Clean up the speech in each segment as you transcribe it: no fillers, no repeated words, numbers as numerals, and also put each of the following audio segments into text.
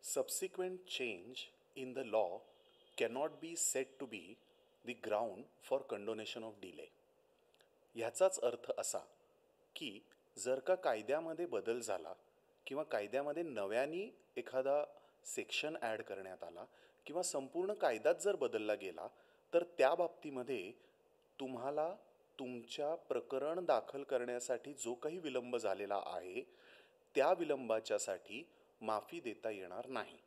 Subsequent change in the law cannot be said to be the ground for condonation of delay. ह्याचाच अर्थ असा की जर का कायद्यामध्ये बदल झाला किंवा कायद्यामध्ये नव्याने एखादा सेक्शन ॲड करण्यात आला किंवा संपूर्ण कायदाच जर बदलला गेला तर त्या बाबतीमध्ये तुम्हाला तुमच्या प्रकरण दाखल करण्यासाठी जो काही विलंब झालेला आहे त्या विलंबाच्यासाठी माफी देता येणार नाही.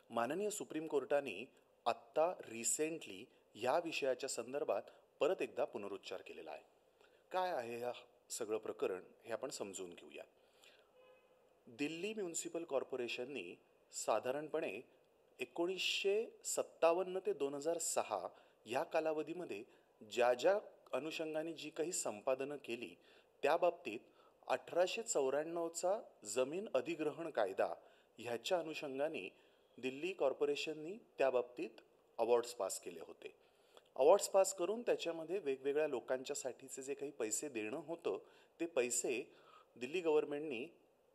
माननीय सुप्रीम कोर्टाने आत्ता रिसेंटली ह्या विषयाच्या संदर्भात परत एकदा पुनरुच्चार केलेला आहे. काय आहे हा सगळं प्रकरण हे आपण समजून घेऊया. दिल्ली म्युनिसिपल कॉर्पोरेशननी साधारणपणे 1957 ते 2006 ह्या कालावधीमध्ये ज्या ज्या अनुषंगाने जी काही संपादनं केली त्या बाबतीत 1894चा जमीन अधिग्रहण कायदा ह्याच्या अनुषंगाने दिल्ली कॉर्पोरेशननी त्या बाबतीत अवॉर्ड्स पास केले होते. अवॉर्ड्स पास करून त्याच्यामध्ये वेगवेगळ्या लोकांच्यासाठीचे जे काही पैसे देणं होतं ते पैसे दिल्ली गव्हर्नमेंटनी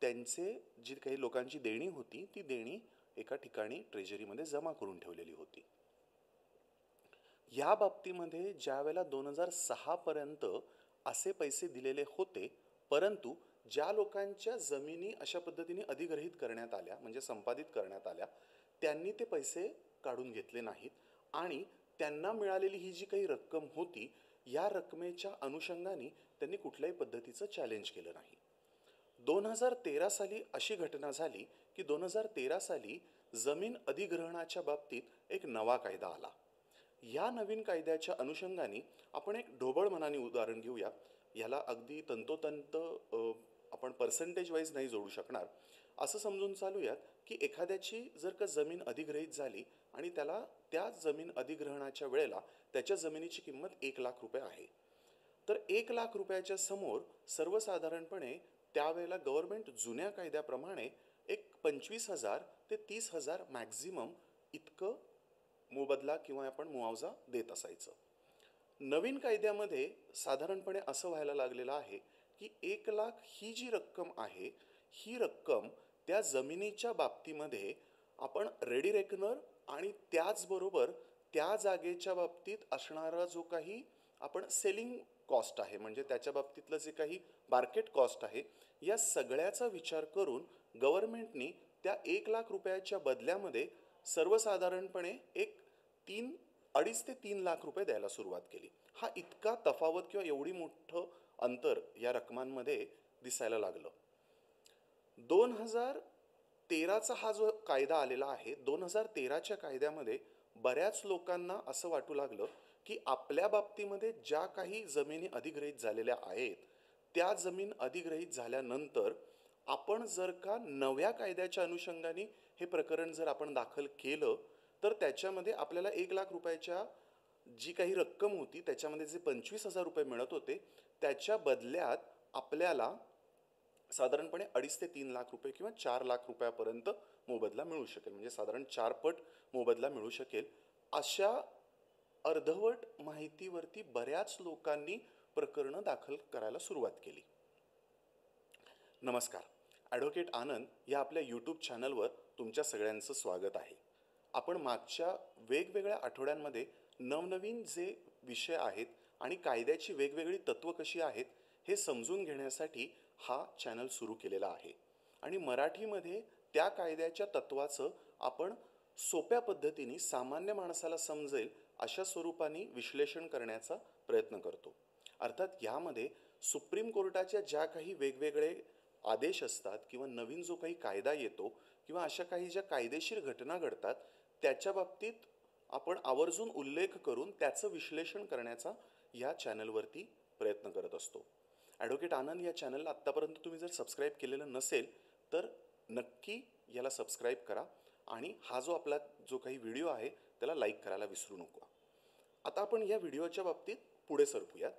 त्यांचे जी काही लोकांची देणी होती ती देणी एका ठिकाणी ट्रेजरीमध्ये जमा करून ठेवलेली होती. या बाबतीमध्ये ज्या वेळेला 2006 पर्यंत असे पैसे दिलेले होते, परंतु ज्या लोकांच्या जमिनी अशा पद्धतीने अधिग्रहित करण्यात आल्या म्हणजे संपादित करण्यात आल्या त्यांनी ते पैसे काढून घेतले नाहीत आणि त्यांना मिळालेली ही जी काही रक्कम होती या रकमेच्या अनुषंगाने त्यांनी कुठल्याही पद्धतीचं चॅलेंज केलं नाही. 2013 साली अशी घटना झाली की 2013 साली जमीन अधिग्रहणाच्या बाबतीत एक नवा कायदा आला. या नवीन कायद्याच्या अनुषंगाने आपण एक ढोबळ मनाने उदाहरण घेऊया. याला अगदी तंतोतंत आपण पर्सेंटेज वाईज नाही जोडू शकणार. असं समजून चालूयात की एखाद्याची जर का जमीन अधिग्रहित झाली आणि त्याला त्या जमीन अधिग्रहणाच्या वेळेला त्याच्या जमिनीची किंमत 1 लाख रुपये आहे, तर 1 लाख रुपयाच्या समोर सर्वसाधारणपणे त्यावेळेला गव्हर्नमेंट जुन्या कायद्याप्रमाणे एक 25,000 ते 30,000 मॅक्झिमम इतकं मोबदला किंवा आपण मुआवजा देत असायचं. नवीन कायद्यामध्ये साधारणपणे असं व्हायला लागलेलं आहे की 1 लाख ही जी रक्कम आहे ही रक्कम त्या जमिनीच्या बाबतीमध्ये आपण रेडी रेकनर आणि त्याचबरोबर त्या जागेच्या बाबतीत असणारा जो काही आपण सेलिंग कॉस्ट आहे म्हणजे त्याच्या बाबतीतलं जे काही मार्केट कॉस्ट आहे या सगळ्याचा विचार करून गव्हर्नमेंटनी त्या 1 लाख रुपयाच्या बदल्यामध्ये सर्वसाधारणपणे एक 2.5 ते 3 लाख रुपये द्यायला सुरुवात केली. हा इतका तफावत किंवा एवढी मोठं अंतर या रकमांमध्ये दिसायला लागलं. 2013चा हा जो कायदा आलेला आहे 2013च्या कायद्यामध्ये बऱ्याच लोकांना असं वाटू लागलं की आपल्या बाबतीमध्ये ज्या काही जमिनी अधिग्रहित झालेल्या आहेत त्या जमीन अधिग्रहित झाल्यानंतर आपण जर का नव्या कायद्याच्या अनुषंगाने हे प्रकरण जर आपण दाखल केलं तर त्याच्यामध्ये आपल्याला 1 लाख रुपयाच्या जी काही रक्कम होती त्याच्यामध्ये जे 25,000 रुपये मिळत होते त्याच्या बदल्यात आपल्याला साधारणपणे 2.5 ते 3 लाख रुपये किंवा 4 लाख रुपयापर्यंत मोबदला मिळू शकेल म्हणजे साधारण 4 पट मोबदला मिळू शकेल. अशा अर्धवट माहितीवरती बऱ्याच लोकांनी प्रकरणं दाखल करायला सुरुवात केली. नमस्कार, ॲडव्होकेट आनंद या आपल्या यूट्यूब चॅनलवर तुमच्या सगळ्यांचं स्वागत आहे. आपण मागच्या वेगवेगळ्या आठवड्यांमध्ये नवनवीन जे विषय आहेत आणि कायद्याची वेगवेगळी तत्त्व कशी आहेत हे समजून घेण्यासाठी हा चॅनल सुरू केलेला आहे आणि मराठीमध्ये त्या कायद्याच्या तत्त्वाचं आपण सोप्या पद्धतीने सामान्य माणसाला समजेल अशा स्वरूपाने विश्लेषण करण्याचा प्रयत्न करतो. अर्थात यामध्ये सुप्रीम कोर्टाच्या ज्या काही वेगवेगळे आदेश असतात किंवा नवीन जो काही कायदा येतो किंवा अशा काही ज्या कायदेशीर घटना घडतात त्याच्या बाबतीत आपण आवर्जून उल्लेख करून त्याचं विश्लेषण करण्याचा या चॅनलवरती प्रयत्न करत असतो. ॲडव्होकेट आनंद या चॅनलला आत्तापर्यंत तुम्ही जर सबस्क्राईब केलेलं नसेल तर नक्की याला सबस्क्राईब करा आणि हा जो आपला जो काही व्हिडिओ आहे त्याला लाईक करायला विसरू नका. आता आपण या व्हिडिओच्या बाबतीत पुढे सरकूयात.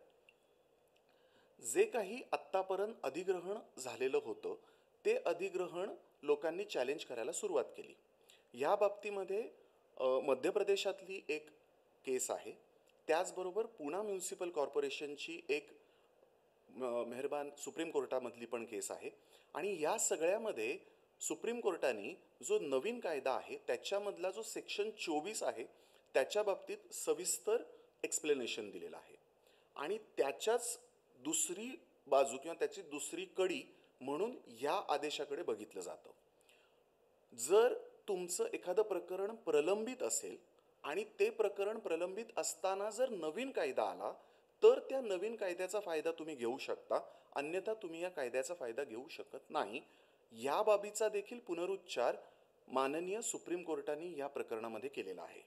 जे काही आत्तापर्यंत अधिग्रहण झालेलं होतं ते अधिग्रहण लोकांनी चॅलेंज करायला सुरुवात केली. या बाबतीमध्ये मध्य प्रदेशातली एक केस आहे, त्याचबरोबर पुणा म्युनिसिपल कॉर्पोरेशनची एक मेहरबान सुप्रीम कोर्टामधली पण केस आहे आणि या सगळ्यामध्ये सुप्रीम कोर्टाने जो नवीन कायदा आहे त्याच्यामधला जो सेक्शन 24 आहे त्याच्या बाबतीत सविस्तर एक्सप्लेनेशन दिलेलं आहे आणि त्याच्याच दुसरी बाजू किंवा त्याची दुसरी कडी म्हणून या आदेशाकडे बघितलं जातं. जर तुमचं एखादं प्रकरण प्रलंबित असेल आणि ते प्रकरण प्रलंबित असताना जर नवीन कायदा आला तर त्या नवीन कायद्याचा फायदा तुम्ही घेऊ शकता, अन्यथा तुम्ही या कायद्याचा फायदा घेऊ शकत नाही. या बाबीचा देखील पुनरुच्चार माननीय सुप्रीम कोर्टाने या प्रकरणामध्ये केलेला आहे.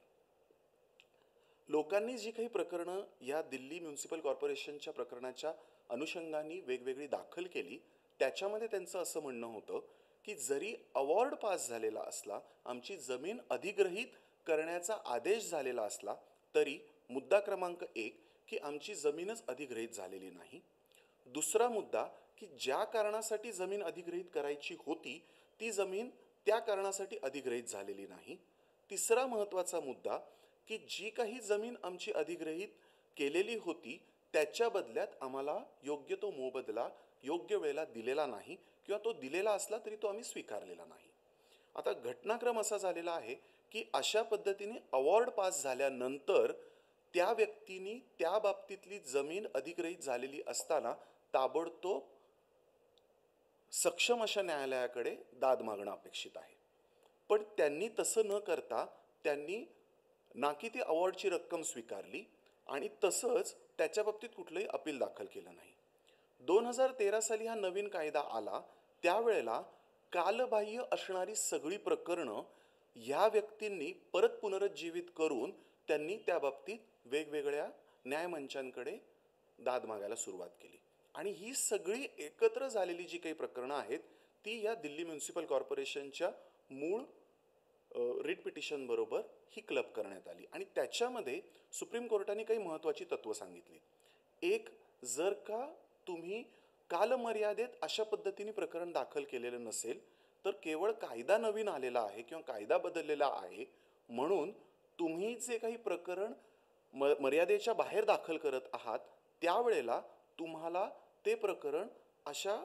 लोकांनी जी काही प्रकरणं या दिल्ली म्युन्सिपल कॉर्पोरेशनच्या प्रकरणाच्या अनुषंगाने वेगवेगळी दाखल केली त्याच्यामध्ये त्यांचं असं म्हणणं होतं की जरी अवॉर्ड पास झालेला असला, आमची जमीन अधिग्रहित करण्याचा आदेश झालेला असला, तरी मुद्दा क्रमांक 1 की आमची जमीनच अधिग्रहित झालेली नाही. दुसरा मुद्दा की ज्या कारणासाठी जमीन अधिग्रहित करायची होती ती जमीन त्या कारणासाठी अधिग्रहित झालेली नाही. तिसरा महत्त्वाचा मुद्दा की जी काही जमीन आमची अधिग्रहित केलेली होती त्याच्या बदल्यात आम्हाला योग्य तो मोबदला योग्य वेळेला दिलेला नाही किंवा तो दिलेला असला तरी तो आम्ही स्वीकारलेला नाही. आता घटनाक्रम असा झालेला आहे की अशा पद्धतीने अवॉर्ड पास झाल्यानंतर त्या व्यक्तीने त्या बाबतीतली जमीन अधिग्रहित झालेली असताना ताबडतोब सक्षम अशा न्यायालयाकडे दाद मागणं अपेक्षित आहे. पण त्यांनी तसं न करता त्यांनी ना की ती अवॉर्डची रक्कम स्वीकारली आणि तसंच त्याच्या बाबतीत कुठलंही अपील दाखल केलं नाही. 2013 साली हा नवीन कायदा आला त्यावेळेला कालबाह्य असणारी सगळी प्रकरणं या व्यक्तींनी परत पुनरुज्जीवित करून त्यांनी त्या बाबतीत वेगवेगळ्या न्यायमंचांकडे दाद मागायला सुरुवात केली आणि ही सगळी एकत्र झालेली जी काही प्रकरणं आहेत ती या दिल्ली म्युन्सिपल कॉर्पोरेशनच्या मूळ रिट पिटिशन बरोबर ही क्लब करण्यात आली आणि त्याच्यामध्ये सुप्रीम कोर्टाने काही महत्त्वाची तत्त्व सांगितली. एक, जर का तुम्ही कालमर्यादेत अशा पद्धतीने प्रकरण दाखल केलेलं नसेल तर केवळ कायदा नवीन आलेला आहे किंवा कायदा बदललेला आहे म्हणून तुम्ही जे काही प्रकरण मर्यादेच्या बाहेर दाखल करत आहात त्यावेळेला तुम्हाला ते प्रकरण अशा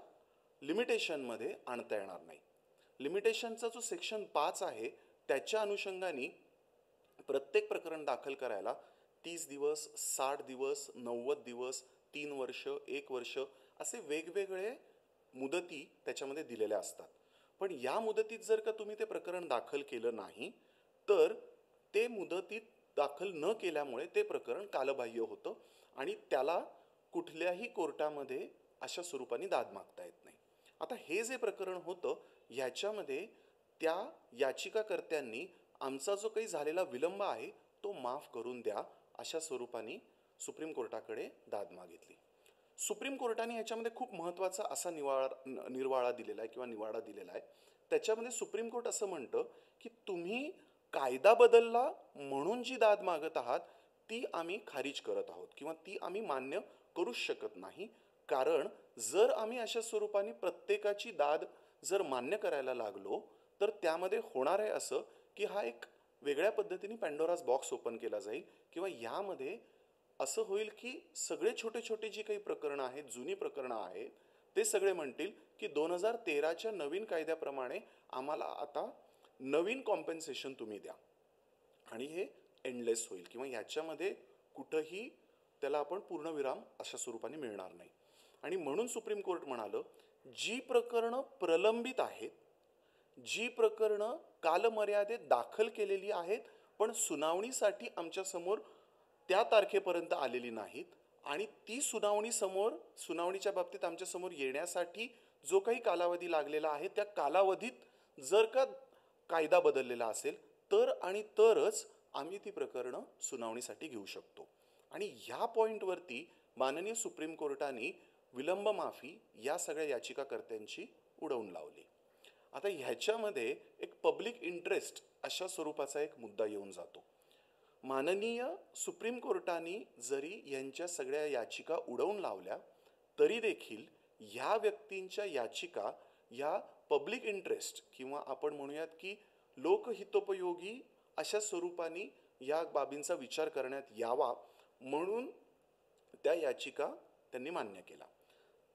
लिमिटेशनमध्ये आणता येणार नाही. लिमिटेशनचा जो सेक्शन 5 आहे त्याच्या अनुषंगाने प्रत्येक प्रकरण दाखल करायला 30 दिवस, 60 दिवस, 90 दिवस, 3 वर्ष, 1 वर्ष असे वेगवेगळे मुदती त्याच्यामध्ये दिलेल्या असतात. पण या मुदतीत जर का तुम्ही ते प्रकरण दाखल केलं नाही तर ते मुदतीत दाखल न केल्यामुळे ते प्रकरण कालबाह्य होतं आणि त्याला कुठल्याही कोर्टामध्ये अशा स्वरूपाने दाद मागता येत नाही. आता हे जे प्रकरण होतं ह्याच्यामध्ये त्या याचिकाकर्त्यांनी आमचा जो काही झालेला विलंब आहे तो माफ करून द्या अशा स्वरूपाने सुप्रीम कोर्टाकडे दाद मागितली. सुप्रीम कोर्टाने ह्याच्यामध्ये खूप महत्त्वाचा असा निर्वाळा दिलेला आहे किंवा निवाडा दिलेला आहे. त्याच्यामध्ये सुप्रीम कोर्ट असं म्हणतं की तुम्ही कायदा बदलला म्हणून जी दाद मागत आहात ती आम्ही खारिज करत आहोत किंवा ती आम्ही मान्य करूच शकत नाही. कारण जर आम्ही अशा स्वरूपाने प्रत्येकाची दाद जर मान्य करायला लागलो तर त्यामध्ये होणार आहे असं की हा एक वेगळ्या पद्धतीने पॅन्डोराज बॉक्स ओपन केला जाईल किंवा यामध्ये असं होईल की सगळे छोटे छोटे जी काही प्रकरणं आहेत, जुनी प्रकरणं आहेत ते सगळे म्हणतील की 2013च्या नवीन कायद्याप्रमाणे आम्हाला आता नवीन कॉम्पेन्सेशन तुम्ही द्या आणि हे एंडलेस होईल किंवा याच्यामध्ये कुठंही त्याला आपण पूर्णविराम अशा स्वरूपाने मिळणार नाही. आणि म्हणून सुप्रीम कोर्ट म्हणालं जी प्रकरणं प्रलंबित आहेत, जी प्रकरणं कालमर्यादेत दाखल केलेली आहेत पण सुनावणीसाठी आमच्यासमोर त्या तारखेपर्यंत आलेली नाहीत आणि ती सुनावणीच्या बाबतीत आमच्यासमोर येण्यासाठी जो काही कालावधी लागलेला आहे त्या कालावधीत जर का कायदा बदललेला असेल तर आणि तरच आम्ही ती प्रकरणं सुनावणीसाठी घेऊ शकतो. आणि ह्या पॉईंटवरती माननीय सुप्रीम कोर्टाने विलंब माफी या सगळ्या याचिकाकर्त्यांची उडवून लावली. आता ह्याच्यामध्ये एक पब्लिक इंटरेस्ट अशा स्वरूपाचा एक मुद्दा येऊन जातो. माननीय सुप्रीम कोर्टाने जरी यांच्या सगळ्या याचिका उडवून लावल्या तरी देखील ह्या व्यक्तींच्या याचिका या पब्लिक इंटरेस्ट किंवा आपण म्हणूयात की लोकहितोपयोगी अशा स्वरूपाने या बाबींचा विचार करण्यात यावा म्हणून त्या याचिका त्यांनी मान्य केला.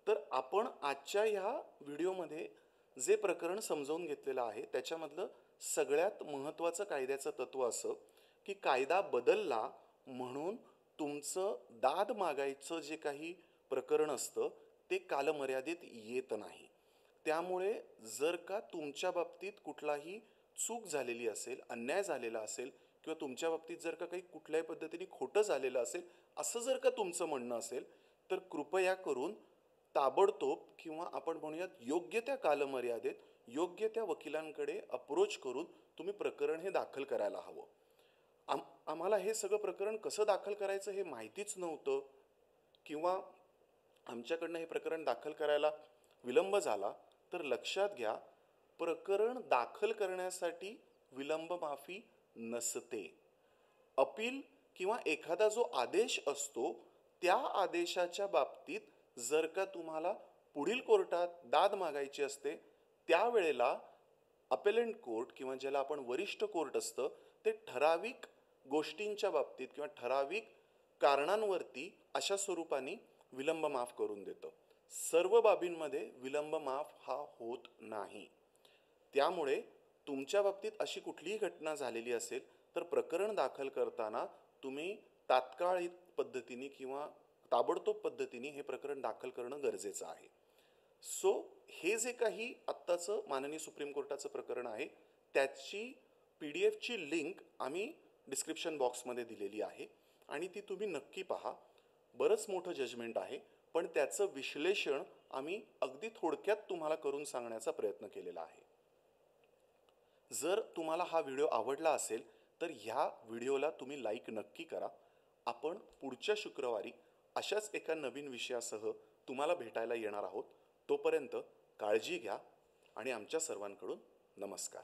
तर आपण आजच्या ह्या व्हिडिओमध्ये जे प्रकरण समजावून घेतलेलं आहे त्याच्यामधलं सगळ्यात महत्त्वाचं कायद्याचं तत्व असं की कायदा बदलला म्हणून तुमचं दाद मागायचं जे काही प्रकरण असतं ते कालमर्यादेत येत नाही. त्यामुळे जर का तुमच्या बाबतीत कुठलाही चूक झालेली असेल, अन्याय झालेला असेल किंवा तुमच्या बाबतीत जर का काही कुठल्याही पद्धतीने खोटं झालेलं असेल, असं जर का तुमचं म्हणणं असेल, तर कृपया करून ताबडतोब किंवा आपण म्हणूयात योग्य त्या कालमर्यादेत योग्य त्या वकिलांकडे अप्रोच करून तुम्ही प्रकरण हे दाखल करायला हवं. आम्हाला हे सगळं प्रकरण कसं दाखल करायचं हे माहितीच नव्हतं किंवा आमच्याकडनं हे प्रकरण दाखल करायला विलंब झाला तर लक्षात घ्या, प्रकरण दाखल करण्यासाठी विलंब माफी नसते. अपील किंवा एखादा जो आदेश असतो त्या आदेशाच्या बाबतीत जर का तुम्हाला पुढील कोर्टात दाद मागायची असते त्यावेळेला अपेलेंट कोर्ट किंवा ज्याला आपण वरिष्ठ कोर्ट असतं ते ठराविक गोष्टींच्या बाबतीत किंवा ठराविक कारणांवरती अशा स्वरूपाने विलंब माफ करून देतं. सर्व बाबींमध्ये विलंब माफ हा होत नाही. त्यामुळे तुमच्या बाबतीत अशी कुठलीही घटना झालेली असेल तर प्रकरण दाखल करताना तुम्ही तात्काळ पद्धतीने किंवा ताबडतोब पद्धतीने हे प्रकरण दाखल करणं गरजेचं आहे. सो हे जे काही आत्ताचं माननीय सुप्रीम कोर्टाचं प्रकरण आहे त्याची PDF ची लिंक आम्ही डिस्क्रिप्शन बॉक्समध्ये दिलेली आहे आणि ती तुम्ही नक्की पहा. बरंच मोठं जजमेंट आहे पण त्याचं विश्लेषण आम्ही अगदी थोडक्यात तुम्हाला करून सांगण्याचा प्रयत्न केलेला आहे. जर तुम्हाला हा व्हिडिओ आवडला असेल तर ह्या व्हिडिओला तुम्ही लाईक नक्की करा. आपण पुढच्या शुक्रवारी अशाच एका नवीन विषयासह तुम्हाला भेटायला येणार आहोत. तोपर्यंत काळजी घ्या आणि आमच्या सर्वांकडून नमस्कार.